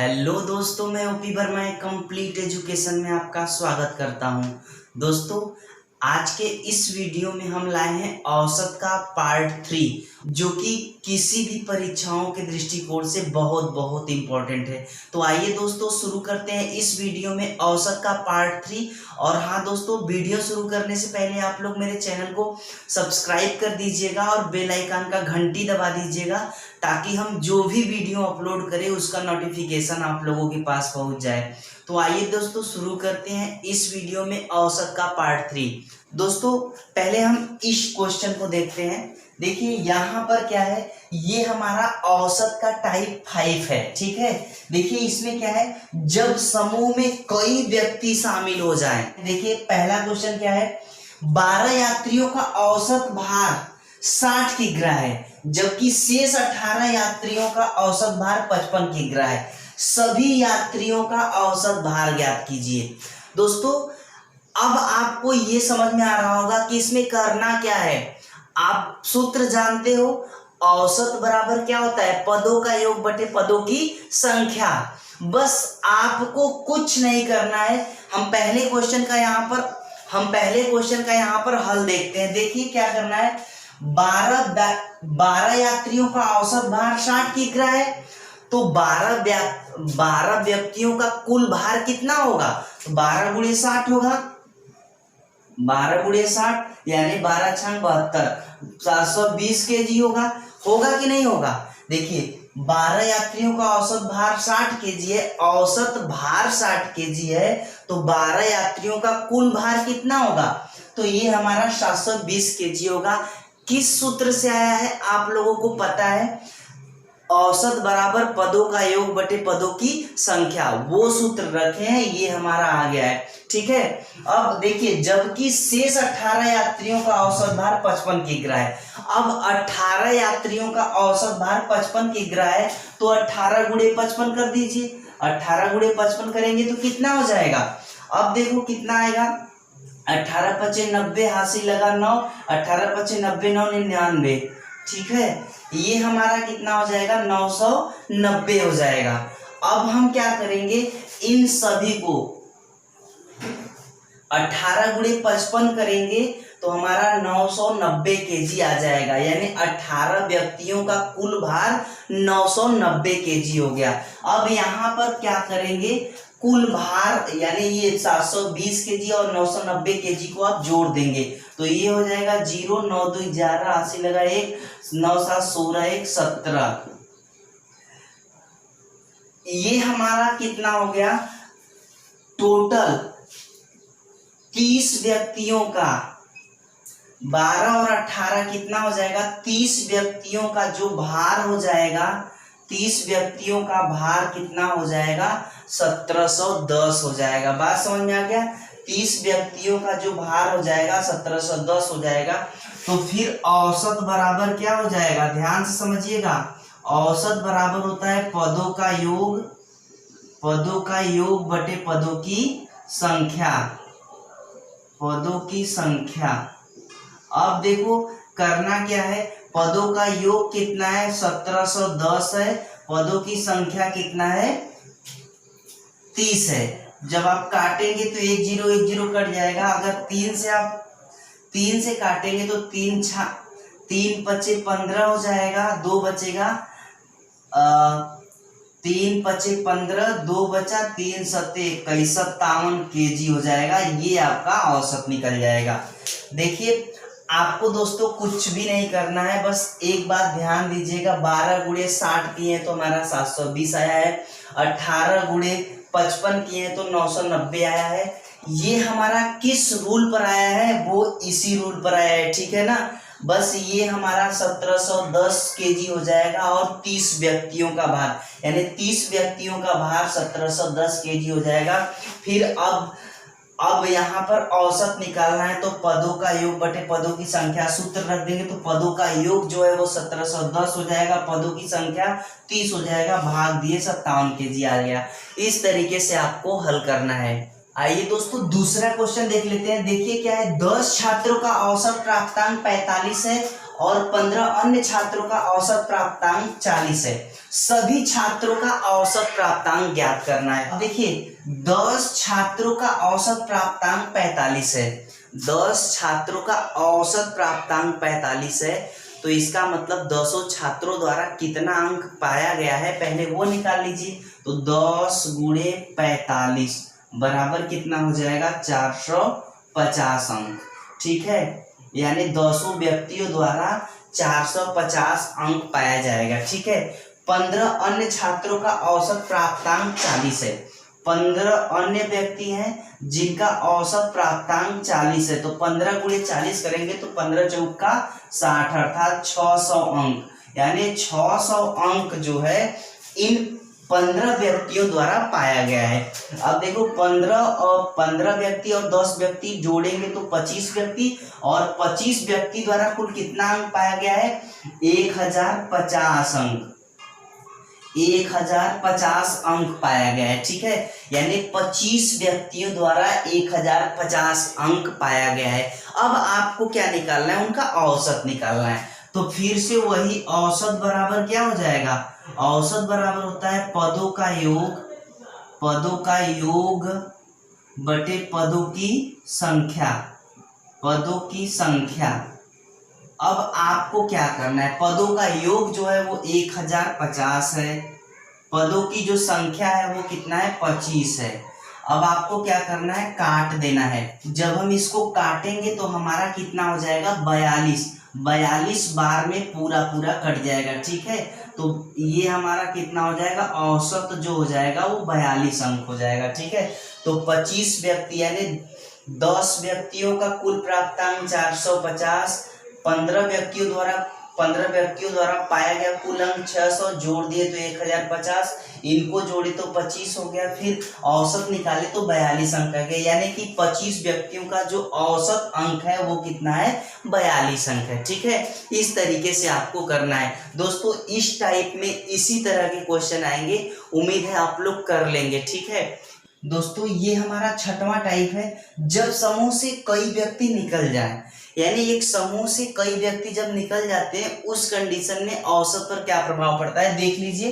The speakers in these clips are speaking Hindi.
हेलो दोस्तों, मैं ओपी वर्मा कंप्लीट एजुकेशन में आपका स्वागत करता हूं। दोस्तों, आज के इस वीडियो में हम लाए हैं औसत का पार्ट 3, जो कि किसी भी परीक्षाओं के दृष्टिकोण से बहुत बहुत इम्पोर्टेंट है। तो आइए दोस्तों शुरू करते हैं इस वीडियो में औसत का पार्ट 3। और हाँ दोस्तों, वीडियो शुरू करने से पहले आप लोग मेरे चैनल को सब्सक्राइब कर दीजिएगा और बेल आइकन का घंटी दबा दीजिएगा, ताकि हम जो भी वीडियो अपलोड करें उसका नोटिफिकेशन आप लोगों के पास पहुंच जाए। तो आइए दोस्तों शुरू करते हैं इस वीडियो में औसत का पार्ट 3। दोस्तों, पहले हम इस क्वेश्चन को देखते हैं। देखिए यहाँ पर क्या है, ये हमारा औसत का टाइप 5 है, ठीक है। देखिए इसमें क्या है, जब समूह में कई व्यक्ति शामिल हो जाएं। देखिए पहला क्वेश्चन क्या है, 12 यात्रियों का औसत भार 60 किग्रा है, जबकि शेष 18 यात्रियों का औसत भार 55 किग्रा है। सभी यात्रियों का औसत भार ज्ञात कीजिए। दोस्तों, अब आपको ये समझ में आ रहा होगा कि इसमें करना क्या है। आप सूत्र जानते हो, औसत बराबर क्या होता है, पदों का योग बटे पदों की संख्या। बस आपको कुछ नहीं करना है। हम पहले क्वेश्चन का यहाँ पर हल देखते हैं। देखिए क्या करना है, 12 यात्रियों का औसत भार 60 किग्रा है, तो 12 व्यक्तियों का कुल भार कितना होगा, तो 12 गुणे 60 होगा। 12 गुणे 60 यानी 12 छंग 72, 720 केजी होगा कि नहीं होगा। देखिए 12 यात्रियों का औसत भार 60 केजी है, औसत भार 60 केजी है, तो 12 यात्रियों का कुल भार कितना होगा, तो ये हमारा 720 केजी होगा। किस सूत्र से आया है आप लोगों को पता है, औसत बराबर पदों का योग बटे पदों की संख्या, वो सूत्र रखे हैं, ये हमारा आ गया है, ठीक है। अब देखिए, जबकि शेष 18 यात्रियों का औसत भार 55 किग्रा है। अब 18 यात्रियों का औसत भार 55 किग्रा है, तो 18 गुणे 55 कर दीजिए। 18 गुणे 55 करेंगे तो कितना हो जाएगा, अब देखो कितना आएगा, 18 पचे 90, हासिल लगा 9, 18 पचे 90, 9 99, ठीक है। ये हमारा कितना हो जाएगा, 990 हो जाएगा। अब हम क्या करेंगे, इन सभी को 18 गुणे 55 करेंगे तो हमारा 990 केजी आ जाएगा, यानी 18 व्यक्तियों का कुल भार 990 केजी हो गया। अब यहाँ पर क्या करेंगे, कुल भार यानी ये 720 केजी और 990 केजी को आप जोड़ देंगे, तो ये हो जाएगा 0, 9 2 11, 80 लगा 1, 9 7 16, 1 17। ये हमारा कितना हो गया, टोटल 30 व्यक्तियों का, 12 और 18 कितना हो जाएगा, 30 व्यक्तियों का जो भार हो जाएगा, 30 व्यक्तियों का भार कितना हो जाएगा, 1710 हो जाएगा। बात समझ में आ गया, 30 व्यक्तियों का जो भार हो जाएगा 1710 हो जाएगा। तो फिर औसत बराबर क्या हो जाएगा, ध्यान से समझिएगा, औसत बराबर होता है पदों का योग बटे पदों की संख्या, पदों की संख्या। अब देखो करना क्या है, पदों का योग कितना है, 1710 है, पदों की संख्या कितना है, 30 है। जब आप काटेंगे तो 1 0 1 0 कट जाएगा। अगर 3 से काटेंगे तो 3 पचे 15 हो जाएगा, 2 बचेगा, 3 पचे 15, 2 बचा, 3 सत्ते 21, 57 केजी हो जाएगा। ये आपका औसत निकल जाएगा। देखिए आपको दोस्तों कुछ भी नहीं करना है, बस एक बात ध्यान दीजिएगा, 12 गुणे 60 किए तो हमारा 720 आया है, 18 गुणे 55 किए तो 990 आया है। ये हमारा किस रूल पर आया है, वो इसी रूल पर आया है, ठीक है ना। बस ये हमारा 1710 केजी हो जाएगा और 30 व्यक्तियों का भार, यानी 30 व्यक्तियों का भार 1710 केजी हो जाएगा। फिर अब यहाँ पर औसत निकालना है, तो पदों का योग बटे पदों की संख्या सूत्र रख देंगे, तो पदों का योग जो है वो 1710 हो जाएगा, पदों की संख्या 30 हो जाएगा, भाग दिए 57 केजी आ गया। इस तरीके से आपको हल करना है। आइए दोस्तों दूसरा क्वेश्चन देख लेते हैं। देखिए क्या है, 10 छात्रों का औसत प्राप्तांक 45 है और 15 अन्य छात्रों का औसत प्राप्तांक 40 है। सभी छात्रों का औसत प्राप्तांक ज्ञात करना है। देखिए 10 छात्रों का औसत प्राप्तांक 45 है, 10 छात्रों का औसत प्राप्तांक 45 है, तो इसका मतलब 10 छात्रों द्वारा कितना अंक पाया गया है पहले वो निकाल लीजिए। तो 10 गुणे 45 बराबर कितना हो जाएगा 450 अंक। ठीक है, यानी 200 व्यक्तियों द्वारा 450 अंक पाया जाएगा। ठीक है, 15 अन्य छात्रों का औसत प्राप्तांक 40 है, 15 अन्य व्यक्ति हैं जिनका औसत प्राप्तांक 40 है, तो 15 गुणे 40 करेंगे तो 15 चौका 60 अर्थात 600 अंक, यानी 600 अंक जो है इन 15 व्यक्तियों द्वारा पाया गया है। अब देखो 15 व्यक्ति और 10 व्यक्ति जोड़ेंगे तो 25 व्यक्ति, और 25 व्यक्ति द्वारा कुल कितना अंक पाया गया है 1050 अंक, 1050 अंक पाया गया है। ठीक है, यानी 25 व्यक्तियों द्वारा 1050 अंक पाया गया है। अब आपको क्या निकालना है, उनका औसत निकालना है। तो फिर से वही औसत बराबर क्या हो जाएगा, औसत बराबर होता है पदों का योग बटे पदों की संख्या, पदों की संख्या। अब आपको क्या करना है, पदों का योग जो है वो 1050 है, पदों की जो संख्या है वो कितना है 25 है। अब आपको क्या करना है, काट देना है। जब हम इसको काटेंगे तो हमारा कितना हो जाएगा 42 बार में पूरा कट जाएगा। ठीक है, तो ये हमारा कितना हो जाएगा, औसत जो हो जाएगा वो 42 अंक हो जाएगा। ठीक है, तो 25 व्यक्ति यानी 10 व्यक्तियों का कुल प्राप्तांक 450, 15 व्यक्तियों द्वारा पाया गया कुल अंक 600, जोड़ दिए तो 1050, इनको जोड़े तो 25 हो गया, फिर औसत निकाले तो 42 अंक आ गया, यानी कि 25 व्यक्तियों का जो औसत अंक है वो कितना है 42 अंक है। ठीक है, इस तरीके से आपको करना है दोस्तों। इस टाइप में इसी तरह के क्वेश्चन आएंगे, उम्मीद है आप लोग कर लेंगे। ठीक है दोस्तों, ये हमारा छठवां टाइप है, जब समूह से कई व्यक्ति निकल जाए, यानी एक समूह से कई व्यक्ति जब निकल जाते हैं उस कंडीशन में औसत पर क्या प्रभाव पड़ता है देख लीजिए।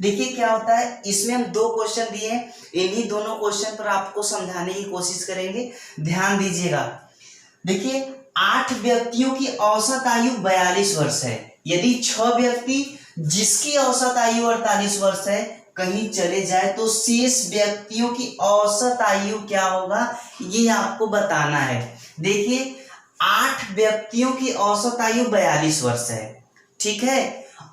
देखिए क्या होता है, इसमें हम 2 क्वेश्चन दिए हैं, इन्हीं दोनों क्वेश्चन पर आपको समझाने की कोशिश करेंगे, ध्यान दीजिएगा। देखिए 8 व्यक्तियों की औसत आयु 42 वर्ष है, यदि 6 व्यक्ति जिसकी औसत आयु 48 वर्ष है कहीं चले जाए तो शेष व्यक्तियों की औसत आयु क्या होगा ये आपको बताना है। देखिए 8 व्यक्तियों की औसत आयु 42 वर्ष है। ठीक है,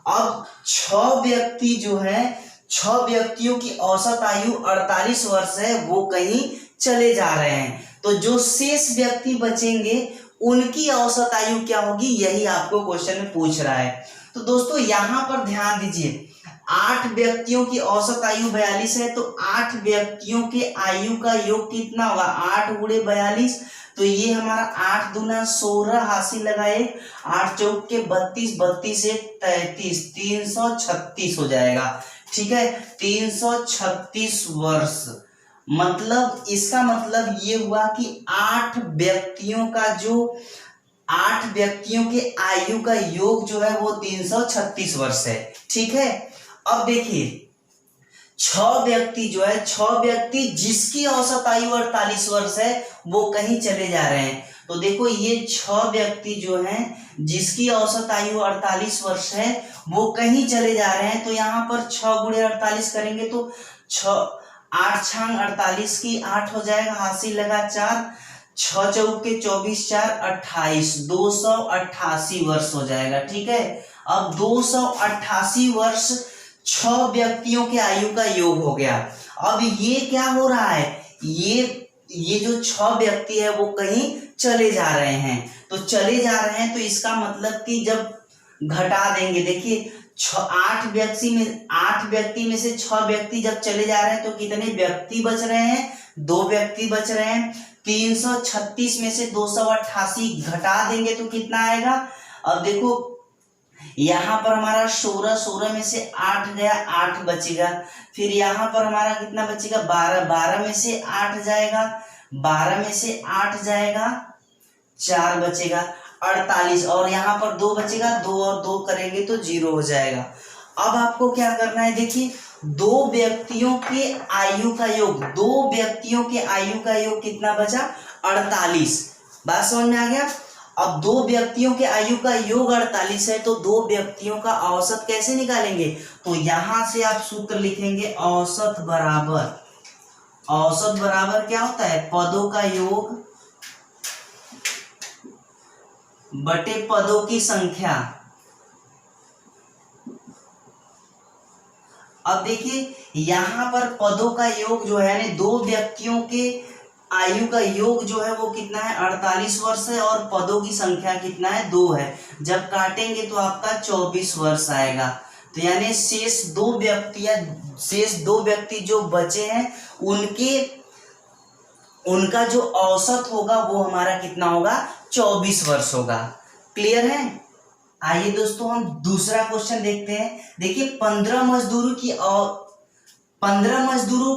अब 6 व्यक्ति जो है, 6 व्यक्तियों की औसत आयु 48 वर्ष है, वो कहीं चले जा रहे हैं, तो जो शेष व्यक्ति बचेंगे उनकी औसत आयु क्या होगी, यही आपको क्वेश्चन में पूछ रहा है। तो दोस्तों यहां पर ध्यान दीजिए, 8 व्यक्तियों की औसत आयु 42 है, तो 8 व्यक्तियों के आयु का योग कितना होगा 8 गुणे 42, तो ये हमारा 8 दूना 16 हासिल लगाए, 8 चौके 32, 32 से 33, 336 हो जाएगा। ठीक है, 336 वर्ष, मतलब इसका मतलब ये हुआ कि 8 व्यक्तियों के आयु का योग जो है वो 336 वर्ष है। ठीक है, अब देखिए 6 व्यक्ति जो है, 6 व्यक्ति जिसकी औसत आयु 48 वर्ष है वो कहीं चले जा रहे हैं, तो देखो ये 6 व्यक्ति जो हैं जिसकी औसत आयु 48 वर्ष है वो कहीं चले जा रहे हैं, तो यहाँ पर 6 गुणे 48 करेंगे तो 8 छांग 48 की 8 हो जाएगा, हासिल लगा 4, 6 चौके 24, 4 28, 288 वर्ष हो जाएगा। ठीक है, अब 288 वर्ष 6 व्यक्तियों के आयु का योग हो गया। अब ये क्या हो रहा है, ये जो 6 व्यक्ति है वो कहीं चले जा रहे हैं, तो चले जा रहे हैं तो इसका मतलब कि जब घटा देंगे, देखिए 8 व्यक्ति में से 6 व्यक्ति जब चले जा रहे हैं तो कितने व्यक्ति बच रहे हैं, 2 व्यक्ति बच रहे हैं। 336 में से 288 घटा देंगे तो कितना आएगा, अब देखो यहाँ पर हमारा 16 में से 8 गया, 8 बचेगा, फिर यहाँ पर हमारा कितना बचेगा 12 में से 8 जाएगा, 12 में से 8 जाएगा, 4 बचेगा, 48, और यहाँ पर 2 बचेगा, 2 और 2 करेंगे तो 0 हो जाएगा। अब आपको क्या करना है, देखिए दो व्यक्तियों के आयु का योग, दो व्यक्तियों के आयु का योग कितना बचा, 48। बात समझ में आ गया। अब दो व्यक्तियों के आयु का योग 48 है, तो दो व्यक्तियों का औसत कैसे निकालेंगे, तो यहां से आप सूत्र लिखेंगे औसत बराबर, औसत बराबर क्या होता है, पदों का योग बटे पदों की संख्या। अब देखिए यहां पर पदों का योग जो है, यानी दो व्यक्तियों के आयु का योग जो है वो कितना है, 48 वर्ष है, और पदों की संख्या कितना है, 2 है। जब काटेंगे तो आपका 24 वर्ष आएगा। तो यानी शेष दो व्यक्ति जो बचे हैं उनका जो औसत होगा वो हमारा कितना होगा, 24 वर्ष होगा। क्लियर है। आइए दोस्तों हम दूसरा क्वेश्चन देखते हैं। देखिए 15 मजदूरों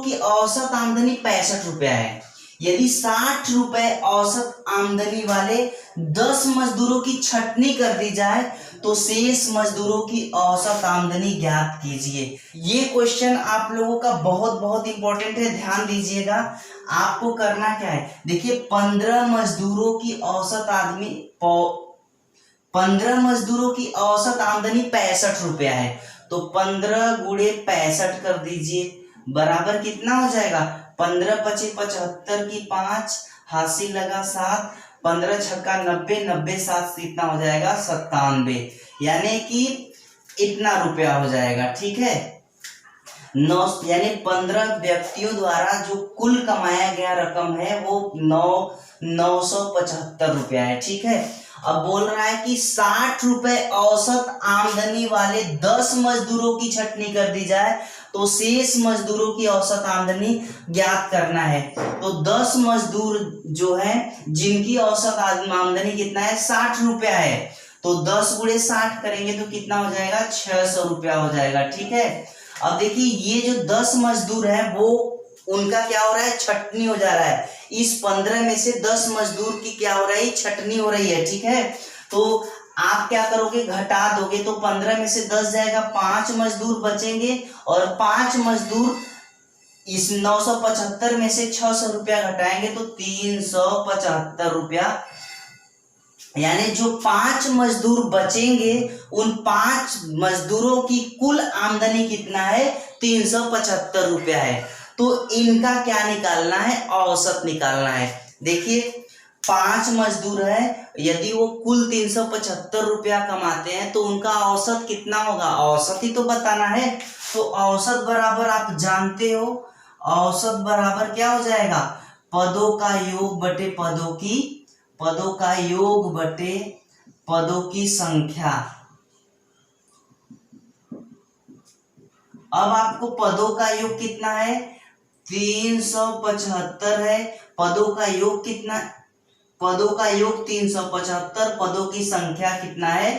की औसत आमदनी 65 रुपया है। यदि 60 रुपए औसत आमदनी वाले 10 मजदूरों की छटनी कर दी जाए तो शेष मजदूरों की औसत आमदनी ज्ञात कीजिए। ये क्वेश्चन आप लोगों का बहुत बहुत इंपॉर्टेंट है, ध्यान दीजिएगा। आपको करना क्या है, देखिए 15 मजदूरों की औसत आमदनी 65 रुपया है, तो 15 गुणे 65 कर दीजिए, बराबर कितना हो जाएगा, 15 पचे 75 की 5, हाथी लगा 7, 15 छक्का 90, 90 7 कितना हो जाएगा, 97, यानी कि इतना रुपया हो जाएगा। ठीक है, 9 यानी 15 व्यक्तियों द्वारा जो कुल कमाया गया रकम है वो 975 रुपया है। ठीक है, अब बोल रहा है कि 60 रुपए औसत आमदनी वाले 10 मजदूरों की छटनी कर दी जाए तो शेष मजदूरों की औसत आमदनी ज्ञात करना है। तो 10 मजदूर जो है जिनकी औसत आमदनी कितना है, 60 रुपया है, तो 10 गुणे 60 करेंगे तो कितना हो जाएगा, 600 रुपया हो जाएगा। ठीक है, अब देखिए ये जो 10 मजदूर है वो उनका क्या हो रहा है, छटनी हो जा रहा है। इस 15 में से 10 मजदूर की क्या हो रही है, छटनी हो रही है। ठीक है, तो आप क्या करोगे, घटा दोगे, तो 15 में से 10 जाएगा, 5 मजदूर बचेंगे, और 5 मजदूर इस 975 में से 600 रुपया घटाएंगे तो 375 रुपया, यानी जो 5 मजदूर बचेंगे उन 5 मजदूरों की कुल आमदनी कितना है, 375 रुपया है। तो इनका क्या निकालना है, औसत निकालना है। देखिए 5 मजदूर है, यदि वो कुल 375 रुपया कमाते हैं तो उनका औसत कितना होगा, औसत ही तो बताना है। तो औसत बराबर आप जानते हो, औसत बराबर क्या हो जाएगा, पदों का योग बटे पदों की संख्या। अब आपको पदों का योग कितना है, 375 है, पदों का योग कितना, पदों का योग 375, पदों की संख्या कितना है,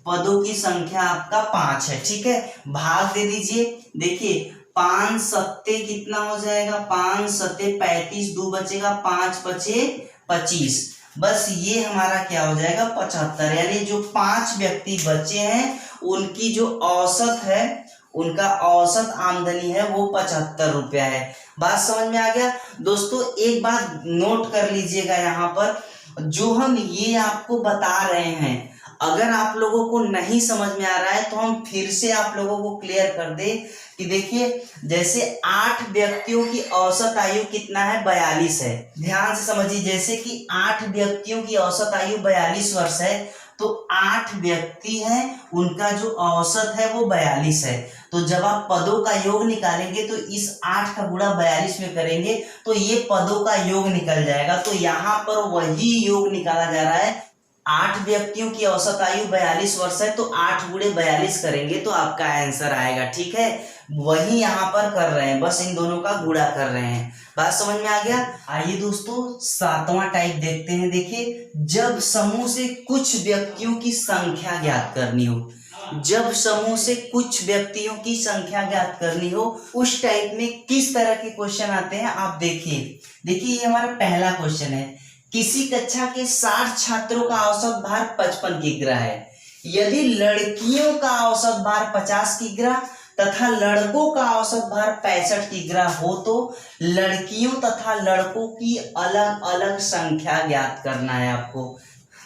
पदों की संख्या आपका 5 है। ठीक है, भाग दे दीजिए। देखिए 5 सत्ते कितना हो जाएगा, 5 सत्ते 35, 2 बचेगा, 5 बचे 25, बस ये हमारा क्या हो जाएगा, 75। यानी जो 5 व्यक्ति बचे हैं उनकी जो औसत है, उनका औसत आमदनी है वो 75 रुपया है। बात समझ में आ गया दोस्तों। एक बात नोट कर लीजिएगा, यहाँ पर जो हम ये आपको बता रहे हैं, अगर आप लोगों को नहीं समझ में आ रहा है तो हम फिर से आप लोगों को क्लियर कर दे कि देखिए जैसे 8 व्यक्तियों की औसत आयु कितना है, 42 है। ध्यान से समझिए, जैसे कि 8 व्यक्तियों की औसत आयु 42 वर्ष है, तो 8 व्यक्ति हैं, उनका जो औसत है वो 42 है। तो जब आप पदों का योग निकालेंगे तो इस 8 का गुणा 42 में करेंगे तो ये पदों का योग निकल जाएगा। तो यहाँ पर वही योग निकाला जा रहा है। 8 व्यक्तियों की औसत आयु 42 वर्ष है, तो 8 गुणे 42 करेंगे तो आपका आंसर आएगा। ठीक है, वही यहाँ पर कर रहे हैं, बस इन दोनों का गुणा कर रहे हैं। बात समझ में आ गया। आइए दोस्तों 7वां टाइप देखते हैं। देखिए जब समूह से कुछ व्यक्तियों की संख्या ज्ञात करनी हो, जब समूह से कुछ व्यक्तियों की संख्या ज्ञात करनी हो, उस टाइप में किस तरह के क्वेश्चन आते हैं आप देखिए। ये हमारा पहला क्वेश्चन है, किसी कक्षा के 60 छात्रों का औसत भार 55 किग्रा है। यदि लड़कियों का औसत भार 50 किग्रा तथा लड़कों का औसत भार 65 किग्रा हो तो लड़कियों तथा लड़कों की अलग अलग संख्या ज्ञात करना है आपको।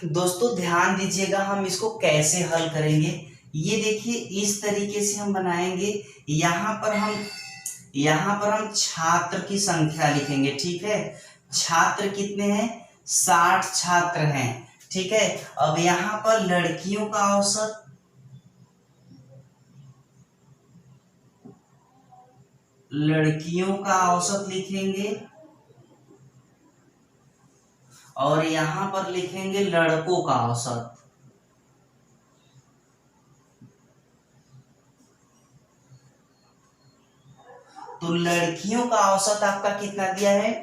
दोस्तों ध्यान दीजिएगा, हम इसको कैसे हल करेंगे। ये देखिए इस तरीके से हम बनाएंगे। यहाँ पर हम छात्र की संख्या लिखेंगे, ठीक है। छात्र कितने हैं? 60 छात्र हैं, ठीक है। अब यहाँ पर लड़कियों का औसत लिखेंगे और यहाँ पर लिखेंगे लड़कों का औसत। तो लड़कियों का औसत आपका कितना दिया है?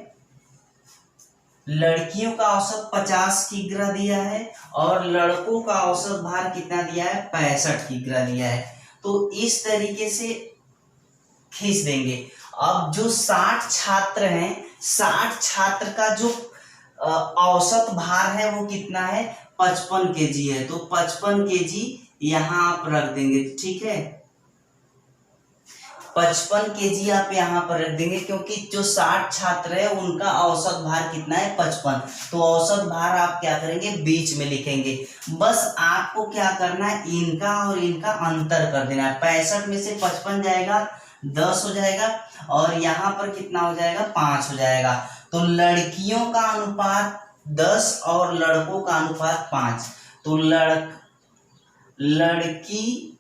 लड़कियों का औसत 50 किग्रा दिया है और लड़कों का औसत भार कितना दिया है? 65 किग्रा दिया है। तो इस तरीके से खींच देंगे। अब जो 60 छात्र हैं, 60 छात्र का जो औसत भार है वो कितना है? 55 केजी है। तो 55 केजी यहाँ आप रख देंगे, ठीक है। 55 केजी आप यहाँ पर रख देंगे क्योंकि जो 60 छात्र है उनका औसत भार कितना है? 55। तो औसत भार आप क्या करेंगे? बीच में लिखेंगे। बस आपको क्या करना है? इनका और इनका अंतर कर देना है। 65 में से 55 जाएगा, 10 हो जाएगा और यहाँ पर कितना हो जाएगा? 5 हो जाएगा। तो लड़कियों का अनुपात 10 और लड़कों का अनुपात 5। तो लड़की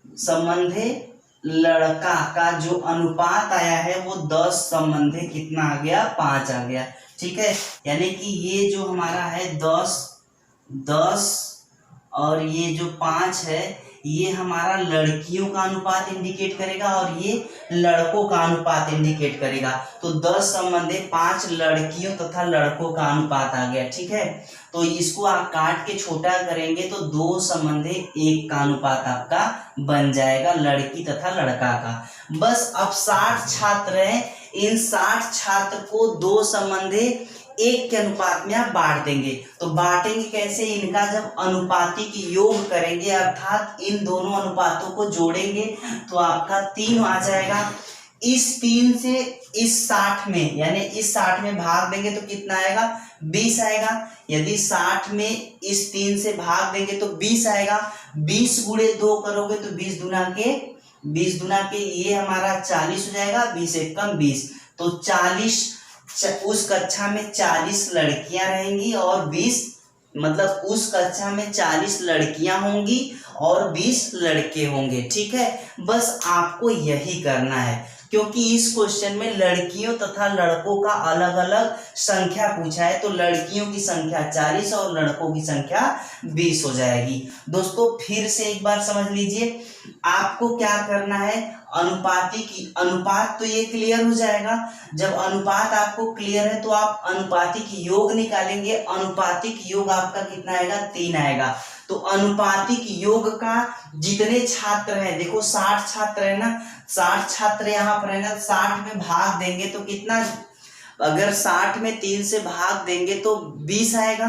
संबंधे लड़का का जो अनुपात आया है वो 10 संबंधे कितना आ गया? 5 आ गया, ठीक है। यानी कि ये जो हमारा है 10 और ये जो 5 है ये हमारा लड़कियों का अनुपात इंडिकेट करेगा और ये लड़कों का अनुपात इंडिकेट करेगा। तो 10 संबंधे 5 लड़कियों तथा लड़कों का अनुपात आ गया, ठीक है। तो इसको आप काट के छोटा करेंगे तो 2 संबंधे 1 का अनुपात आपका बन जाएगा, लड़की तथा लड़का का। बस अब 60 छात्र हैं, इन 60 छात्र को 2 संबंधे 1 के अनुपात में आप बांट देंगे। तो बांटेंगे कैसे? इनका जब अनुपातिक योग करेंगे अर्थात इन दोनों अनुपातों को जोड़ेंगे तो आपका 3 आ जाएगा। इस 3 से इस 60 में यानी इस 60 में भाग देंगे तो कितना आएगा? 20 आएगा। यदि 60 में इस 3 से भाग देंगे तो 20 आएगा। 20 गुणे 2 करोगे तो 20 दुना के ये हमारा 40 हो जाएगा। 20 एक कम 20, तो 40 उस कक्षा में 40 लड़कियां रहेंगी और 20 मतलब उस कक्षा में 40 लड़कियां होंगी और 20 लड़के होंगे, ठीक है। बस आपको यही करना है क्योंकि इस क्वेश्चन में लड़कियों तथा लड़कों का अलग अलग संख्या पूछा है। तो लड़कियों की संख्या 40 और लड़कों की संख्या 20 हो जाएगी। दोस्तों फिर से एक बार समझ लीजिए, आपको क्या करना है? अनुपात तो ये क्लियर हो जाएगा। जब अनुपात आपको क्लियर है तो आप अनुपातिक योग निकालेंगे। अनुपातिक योग आपका कितना आएगा? 3 आएगा। तो अनुपातिक योग का जितने छात्र हैं, देखो 60 छात्र है ना, 60 छात्र यहाँ पर है ना, 60 में भाग देंगे तो कितना? अगर 60 में 3 से भाग देंगे तो 20 आएगा।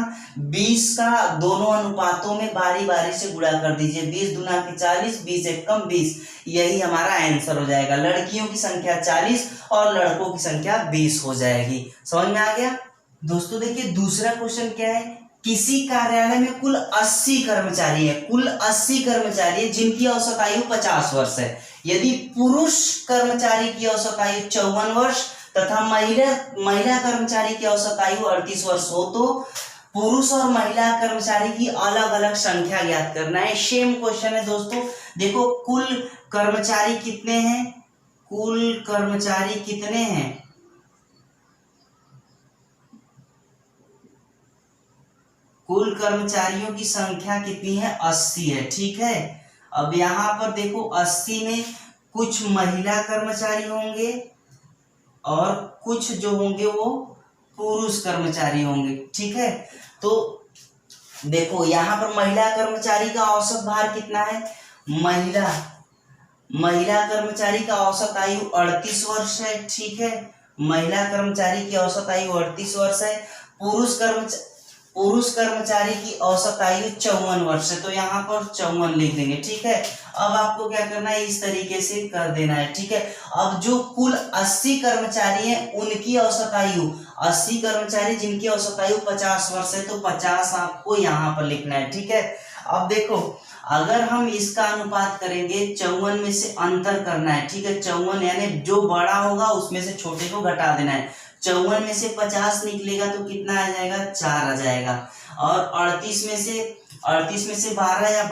20 का दोनों अनुपातों में बारी बारी से गुणा कर दीजिए। 20 दुना के 40, 20 एक कम 20, यही हमारा आंसर हो जाएगा। लड़कियों की संख्या 40 और लड़कों की संख्या 20 हो जाएगी। समझ में आ गया? दोस्तों देखिए दूसरा क्वेश्चन क्या है? किसी कार्यालय में कुल 80 कर्मचारी है, कुल 80 कर्मचारी है जिनकी औसत आयु 50 वर्ष है। यदि पुरुष कर्मचारी की औसत आयु 54 वर्ष तथा महिला कर्मचारी की औसत आयु 38 वर्ष हो तो पुरुष और महिला कर्मचारी की अलग अलग संख्या ज्ञात करना है। सेम क्वेश्चन है दोस्तों। देखो कुल कर्मचारी कितने हैं? कुल कर्मचारी कितने हैं? कुल कर्मचारियों की संख्या कितनी है? 80 है, ठीक है। अब यहाँ पर देखो 80 में कुछ महिला कर्मचारी होंगे और कुछ जो होंगे वो पुरुष कर्मचारी होंगे, ठीक है। तो देखो यहाँ पर महिला कर्मचारी का औसत भार कितना है? महिला कर्मचारी का औसत आयु 38 वर्ष है, ठीक है। महिला कर्मचारी की औसत आयु 38 वर्ष है। पुरुष कर्मचारी की औसत आयु 54 वर्ष है, तो यहाँ पर 54 लिख देंगे। ठीक है, अब आपको क्या करना है, इस तरीके से कर देना है। ठीक है, अब जो कुल 80 कर्मचारी हैं उनकी औसत आयु, 80 कर्मचारी जिनकी औसत आयु 50 वर्ष है, तो 50 आपको यहाँ पर लिखना है। ठीक है, अब देखो अगर हम इसका अनुपात करेंगे, 54 में से अंतर करना है। ठीक है, 54 यानी जो बड़ा होगा उसमें से छोटे को घटा देना है। 54 में से 50 निकलेगा तो कितना आ जाएगा, 4 आ जाएगा। और 38 में से 12 या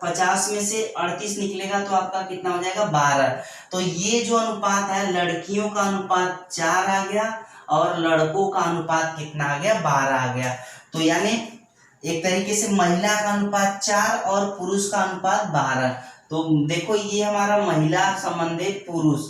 50 में से 38 निकलेगा तो आपका कितना हो जाएगा, 12। तो ये जो अनुपात है, लड़कियों का अनुपात 4 आ गया और लड़कों का अनुपात कितना आ गया, 12 आ गया। तो यानी एक तरीके से महिला का अनुपात 4 और पुरुष का अनुपात 12। तो देखो ये हमारा महिला संबंधे पुरुष,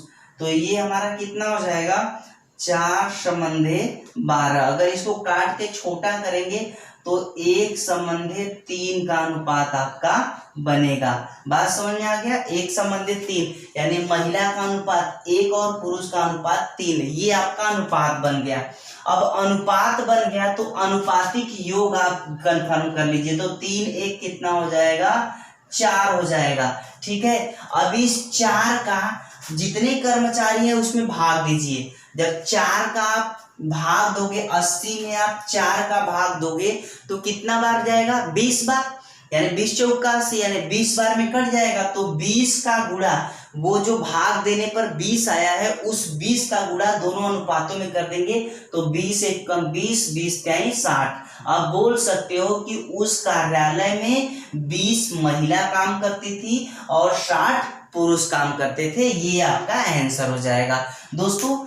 तो ये हमारा कितना हो जाएगा, 4/12। अगर इसको काट के छोटा करेंगे तो 1/3 का अनुपात आपका बनेगा। बात समझ में आ गया, 1/3 यानी महिला का अनुपात 1 और पुरुष का अनुपात 3, ये आपका अनुपात बन गया। अब अनुपात बन गया तो अनुपातिक योग आप कंफर्म कर लीजिए, तो 3 1 कितना हो जाएगा, 4 हो जाएगा। ठीक है, अब इस 4 का जितने कर्मचारी हैं उसमें भाग दीजिए। जब 4 का आप भाग दोगे, 80 में आप 4 का भाग दोगे तो कितना बार जाएगा, 20 बार, यानी 20 चौक 80 यानी 20 बार में कट जाएगा। तो 20 का गुणा, वो जो भाग देने पर 20 आया है उस 20 का गुणा दोनों अनुपातों में कर देंगे, तो 20 1 कम 20, 20 त्याई 60। आप बोल सकते हो कि उस कार्यालय में 20 महिला काम करती थी और 60 पुरुष काम करते थे। ये आपका आंसर हो जाएगा। दोस्तों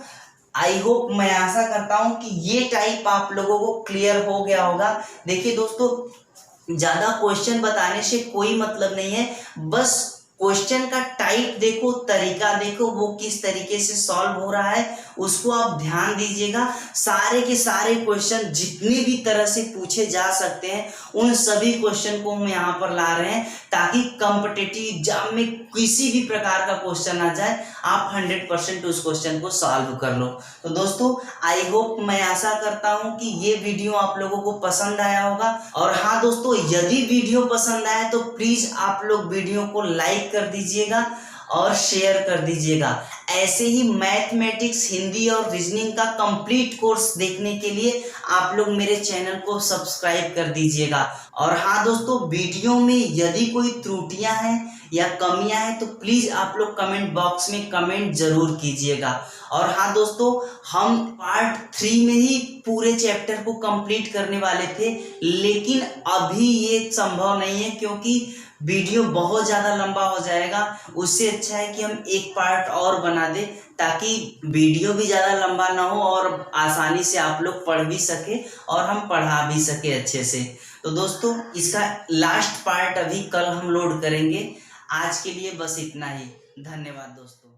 आई होप, मैं आशा करता हूं कि ये टाइप आप लोगों को क्लियर हो गया होगा। देखिए दोस्तों, ज्यादा क्वेश्चन बताने से कोई मतलब नहीं है, बस क्वेश्चन का टाइप देखो, तरीका देखो, वो किस तरीके से सॉल्व हो रहा है उसको आप ध्यान दीजिएगा। सारे के सारे क्वेश्चन जितने भी तरह से पूछे जा सकते हैं उन सभी क्वेश्चन को हम यहाँ पर ला रहे हैं, ताकि कॉम्पिटिटिव एग्जाम में किसी भी प्रकार का क्वेश्चन आ जाए आप 100% उस क्वेश्चन को सॉल्व कर लो। तो दोस्तों आई होप, मैं आशा करता हूँ कि ये वीडियो आप लोगों को पसंद आया होगा। और हाँ दोस्तों, यदि वीडियो पसंद आए तो प्लीज आप लोग वीडियो को लाइक कर दीजिएगा और शेयर कर दीजिएगा। ऐसे ही मैथमेटिक्स, हिंदी और रीजनिंग का कंप्लीट कोर्स देखने के लिए आप लोग मेरे चैनल को सब्सक्राइब कर दीजिएगा। और हाँ दोस्तों, वीडियो में यदि कोई त्रुटियां हैं या कमियां हैं तो प्लीज आप लोग कमेंट बॉक्स में कमेंट जरूर कीजिएगा। और हाँ दोस्तों, हम पार्ट 3 में ही पूरे चैप्टर को कंप्लीट करने वाले थे, लेकिन अभी ये संभव नहीं है क्योंकि वीडियो बहुत ज़्यादा लंबा हो जाएगा। उससे अच्छा है कि हम एक पार्ट और बना दें, ताकि वीडियो भी ज़्यादा लंबा ना हो और आसानी से आप लोग पढ़ भी सके और हम पढ़ा भी सके अच्छे से। तो दोस्तों इसका लास्ट पार्ट अभी कल हम लोड करेंगे। आज के लिए बस इतना ही। धन्यवाद दोस्तों।